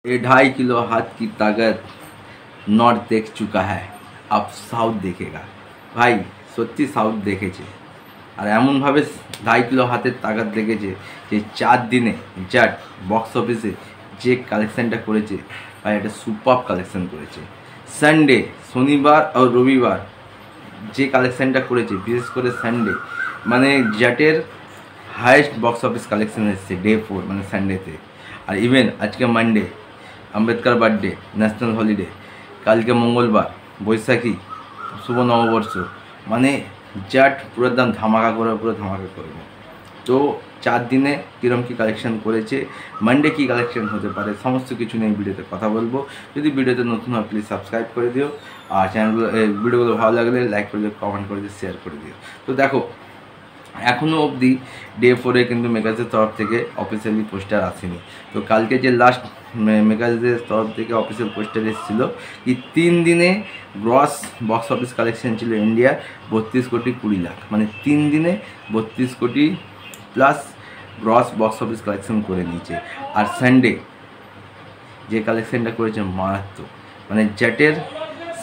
ये 2.5 किलो हाथ की ताकत नॉर्थ देख चुका है, अब साउथ देखेगा। ভাই সত্যি সাউথ দেখেছে, আর এমনভাবে 2.5 কিলো হাতের তাকাত দেখেছে যে 4 দিনে জাট বক্স অফিসে যে কালেকশানটা করেছে ভাই, একটা সুপার কালেকশান করেছে। সানডে, শনিবার আর রবিবার যে কালেকশানটা করেছে, বিশেষ করে সানডে মানে জ্যাটের হায়েস্ট বক্স অফিস কালেকশান এসেছে ডে 4 মানে সানডেতে। আর ইভেন আজকে Monday, Ambedkar birthday, national holiday, কালকে মঙ্গলবার, বৈশাখী, শুভ নববর্ষ, মানে জাট পুরো একদম ধামাকা করবে। তো 4 দিনে কীরকম কী কালেকশান করেছে, মানডে কী কালেকশান হতে পারে, সমস্ত কিছু নিয়ে ভিডিওতে কথা বলবো। যদি ভিডিওতে নতুন হয় প্লিজ সাবস্ক্রাইব করে দিও, আর চ্যানেলগুলো ভিডিওগুলো ভালো লাগলে লাইক করে দিও, কমেন্ট করে দিও, শেয়ার করে দিও। তো দেখো, এখনও অবধি ডে 4-এ কিন্তু মেগাজের তরফ থেকে অফিসিয়ালি পোস্টার আসেনি। তো কালকে যে লাস্ট মেগাজের তরফ থেকে অফিসিয়াল পোস্টার এসেছিলো কি 3 দিনে গ্রস বক্স অফিস কালেকশন ছিল ইন্ডিয়া 32,20,00,000, মানে 3 দিনে 32 কোটি plus gross box office collection করে নিয়েছে। আর সানডে যে কালেকশানটা করেছে মারাত্মক, মানে জ্যাটের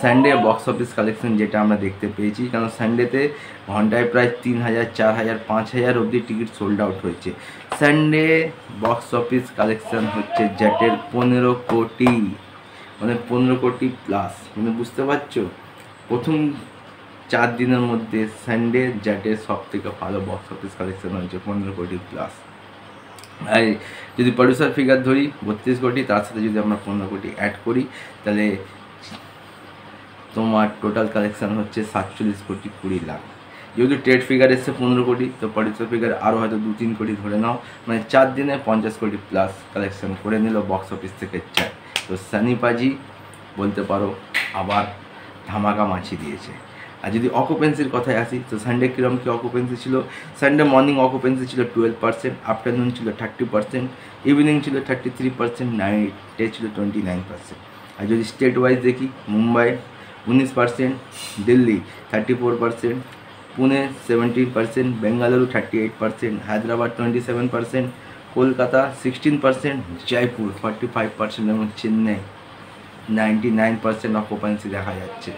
সানডে বক্স অফিস কালেকশন যেটা আমরা দেখতে পেয়েছি, কারণ সানডেতে ঘন্টায় প্রায় 3,000, 4,000, 5,000 অবধি টিকিট সোল্ড আউট হয়েছে। সানডে বক্স অফিস কালেকশন হচ্ছে জ্যাটের 15 কোটি, মানে 15 কোটি প্লাস, মানে বুঝতে পারছো। প্রথম 4 দিনের মধ্যে সানডে জ্যাটের সব থেকে ভালো বক্স অফিস কালেকশন হয়েছে 15 কোটি প্লাস। আর যদি প্রডিউসার ফিগার ধরি 32 কোটি, তার সাথে যদি আমরা 15 কোটি অ্যাড করি, তাহলে তোমার টোটাল কালেকশান হচ্ছে 47,20,00,000। যেহেতু ট্রেড ফিগার এসছে 15 কোটি, তো প্রডিউসার ফিগার আরও হয়তো 2-3 কোটি ধরে নাও, মানে 4 দিনে 50 কোটি প্লাস কালেকশান করে নিল বক্স অফিস থেকে জ্যাট। তো সানি পাজি বলতে পারো আবার ধামাকা মাছি দিয়েছে। আর যদি অকুপেন্সির কথায় আসি, তো সানডে কীরকম কী অকুপেন্সি ছিল, সানডে মর্নিং অকুপেন্সি ছিল 12%, আফটারনুন ছিল 30%, ইভিনিং ছিল 33%, নাইটে ছিল 29%। আর যদি স্টেট ওয়াইজ দেখি, মুম্বাই 19%, দিল্লি 34%, পুনে 17%, বেঙ্গালুরু 38%, হায়দ্রাবাদ 27%, কলকাতা 16%, জয়পুর 45% এবং চেন্নাই 99% অকুপেন্সি দেখা যাচ্ছে।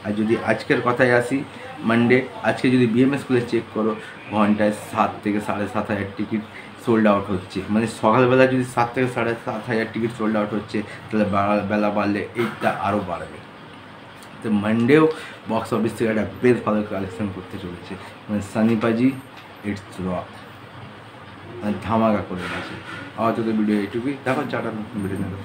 আর যদি আজকের কথায় আসি, মানডে, আজকে যদি বিএমএস স্কুলে চেক করো, ঘন্টায় 7 থেকে 7,500 টিকিট সোল্ড আউট হচ্ছে, মানে সকালবেলা যদি 7 থেকে 7,500 টিকিট সোল্ড আউট হচ্ছে, তাহলে বেলা বাড়লে এইটা আরও বাড়বে। তো মানডেও বক্স অফিস থেকে একটা বেশ ভালো কালেকশন করতে চলেছে, মানে সানি পাজি ইটস রক, মানে ধামাকা করে গেছে। আবার তো ভিডিও এইটুকুই, দেখো চাটা ভিডিও নেবে।